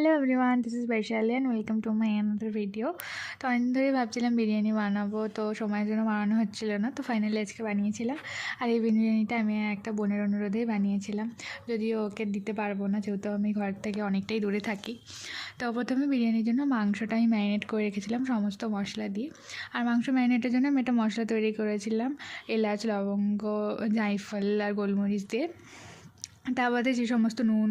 Hello everyone, this is Vaishali and welcome to my another video. তো অনেকদিন ধরেই ভাবছিলাম বিরিয়ানি বানাবো, তো সময়ের জন্য বানানো হচ্ছিল না। তো ফাইনালি আজকে বানিয়েছিলাম। আর এই বিরিয়ানিটা আমি একটা বোনের অনুরোধেই বানিয়েছিলাম, যদিও ওকে দিতে পারবো না, যেহেতু আমি ঘর থেকে অনেকটাই দূরে থাকি। তো প্রথমে বিরিয়ানির জন্য মাংসটা আমি ম্যারিনেট করে রেখেছিলাম সমস্ত মশলা দিয়ে। আর মাংস ম্যারিনেটের জন্য আমি একটা মশলা তৈরি করেছিলাম এলাচ, লবঙ্গ, জায়ফল আর গোলমরিচ দিয়ে। তা বাদে যে সমস্ত নুন,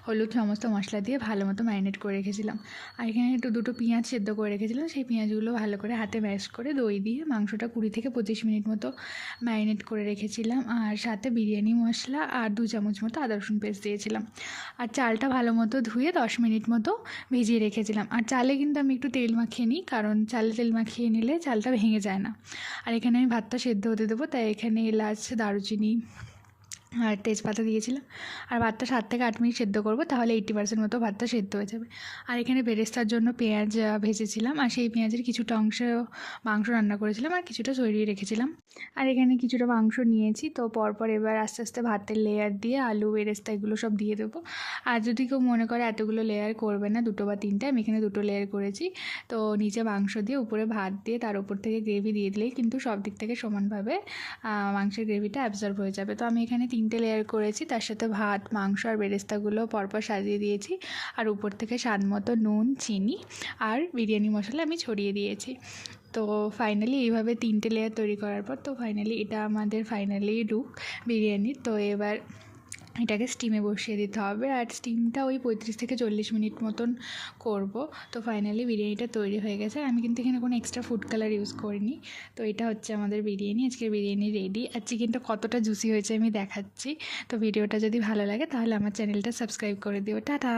হলুদ সমস্ত মশলা দিয়ে ভালো মতো ম্যারিনেট করে রেখেছিলাম। আর এখানে দুটো পেঁয়াজ সেদ্ধ করে রেখেছিলাম, সেই পেঁয়াজগুলো ভালো করে হাতে ম্যাশ করে দই দিয়ে মাংসটা 20 থেকে 25 মিনিট মতো ম্যারিনেট করে রেখেছিলাম। আর সাথে বিরিয়ানি মশলা আর 2 চামচ মতো আদা রসুন পেস্ট দিয়েছিলাম। আর চালটা ভালো মতো ধুয়ে 10 মিনিট মতো ভিজিয়ে রেখেছিলাম। আর চালে কিন্তু আমি একটু তেল মাখিয়ে নিই, কারণ চালে তেল মাখিয়ে নিলে চালটা ভেঙে যায় না। আর এখানে আমি ভাতটা সেদ্ধ হতে দেবো, তাই এখানে এলাচ, দারুচিনি আর তেজপাতা দিয়েছিলাম। আর ভাতটা 7 থেকে 8 মিনিট সেদ্ধ করবো, তাহলে 80% মতো ভাতটা সেদ্ধ হয়ে যাবে। আর এখানে বেরেস্তার জন্য পেঁয়াজ ভেজেছিলাম, আর সেই পেঁয়াজের কিছুটা অংশ মাংস রান্না করেছিলাম আর কিছুটা সরিয়ে রেখেছিলাম। আর এখানে কিছুটা মাংস নিয়েছি, তো পরপর এবার আস্তে আস্তে ভাতের লেয়ার দিয়ে আলু, বেরেস্তা এগুলো সব দিয়ে দেবো। আর যদি কেউ মনে করে এতগুলো লেয়ার করবে না, 2 বা 3টে, আমি এখানে 2 লেয়ার করেছি। তো নিচে মাংস দিয়ে উপরে ভাত দিয়ে তার উপর থেকে গ্রেভি দিয়ে দিলেই কিন্তু সব দিক থেকে সমানভাবে মাংসের গ্রেভিটা অ্যাবজর্ব হয়ে যাবে। তো আমি এখানে 3টে লেয়ার করেছি, তার সাথে ভাত, মাংস আর বেরেস্তাগুলো পরপর সাজিয়ে দিয়েছি। আর উপর থেকে স্বাদ মতো নুন, চিনি আর বিরিয়ানি মশলা আমি ছড়িয়ে দিয়েছি। তো ফাইনালি এইভাবে 3টে লেয়ার তৈরি করার পর তো ফাইনালি এটা আমাদের লুক বিরিয়ানির। তো এবার এটাকে স্টিমে বসিয়ে দিতে হবে, আর স্টিমটা ওই 35 থেকে 40 মিনিট মতন করব। তো ফাইনালি বিরিয়ানিটা তৈরি হয়ে গেছে। আমি কিন্তু এখানে কোনো এক্সট্রা ফুড কালার ইউজ করিনি। তো এটা হচ্ছে আমাদের বিরিয়ানি, আজকের বিরিয়ানি রেডি। আর চিকেনটা কতটা জুসি হয়েছে আমি দেখাচ্ছি। তো ভিডিওটা যদি ভালো লাগে তাহলে আমার চ্যানেলটা সাবস্ক্রাইব করে দিও। টাটা।